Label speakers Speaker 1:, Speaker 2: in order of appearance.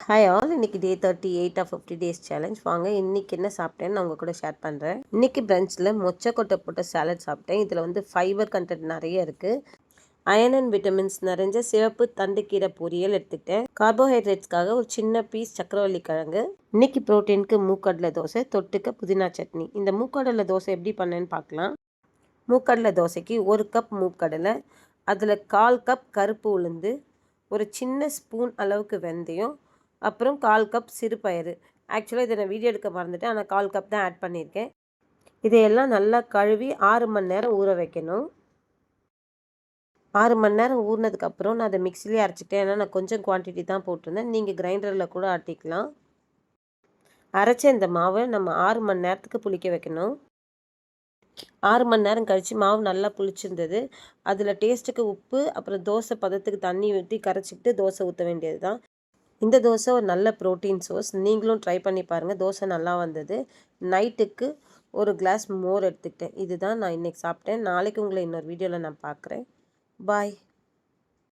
Speaker 1: Hi all, இன்னைக்கு டே 38 of 50 days challenge. வாங்க இன்னைக்கு என்ன சாப்பிட்டேன்னு நான் உங்கள் கூட ஷேர் பண்ணுறேன். இன்னைக்கு பிரஞ்சில் மொச்சக்கொட்டை போட்ட சாலட் சாப்பிட்டேன். இதில் வந்து ஃபைபர் கண்டென்ட் நிறைய இருக்குது. அயன் அண்ட் விட்டமின்ஸ் நிறைஞ்ச சிவப்பு தண்டுக்கீரை பொரியல் எடுத்துக்கிட்டேன். கார்போஹைட்ரேட்ஸ்க்காக ஒரு சின்ன பீஸ் சக்கரவள்ளி கிழங்கு. இன்னைக்கு ப்ரோட்டீனுக்கு மூக்கடலை தோசை, தொட்டுக்க புதினா சட்னி. இந்த மூக்கடலை தோசை எப்படி பண்ணேன்னு பார்க்கலாம். மூக்கடலை தோசைக்கு 1 கப் மூக்கடலை, அதில் 1/4 கப் கருப்பு உளுந்து, ஒரு சின்ன ஸ்பூன் அளவுக்கு வெந்தயம், அப்புறம் 1/4 கப் சிறுபயிறு. ஆக்சுவலாக இதை நான் வீடியோ எடுக்க மறந்துட்டேன், ஆனால் 1/4 கப் தான் ஆட் பண்ணியிருக்கேன். இதையெல்லாம் நல்லா கழுவி 6 மணி நேரம் ஊற வைக்கணும். 6 மணி நேரம் ஊறினதுக்கப்புறம் நான் அதை மிக்சிலே அரைச்சிட்டேன். ஏன்னா நான் கொஞ்சம் குவான்டிட்டி தான் போட்டிருந்தேன். நீங்கள் கிரைண்டரில் கூட ஆட்டிக்கலாம். அரைச்ச இந்த மாவை நம்ம 6 மணி நேரத்துக்கு புளிக்க வைக்கணும். 6 மணி நேரம் கழித்து மாவு நல்லா புளிச்சிருந்தது. அதில் டேஸ்ட்டுக்கு உப்பு, அப்புறம் தோசை பதத்துக்கு தண்ணி ஊற்றி கரைச்சிக்கிட்டு தோசை ஊற்ற வேண்டியது தான். இந்த தோசை ஒரு நல்ல ப்ரோட்டீன் சோர்ஸ். நீங்களும் ட்ரை பண்ணி பாருங்கள். தோசை நல்லா வந்தது. நைட்டுக்கு ஒரு கிளாஸ் மோர் எடுத்துக்கிட்டேன். இதுதான் நான் இன்றைக்கி சாப்பிட்டேன். நாளைக்கு உங்களை இன்னொரு வீடியோவில் நான் பார்க்குறேன். பாய்.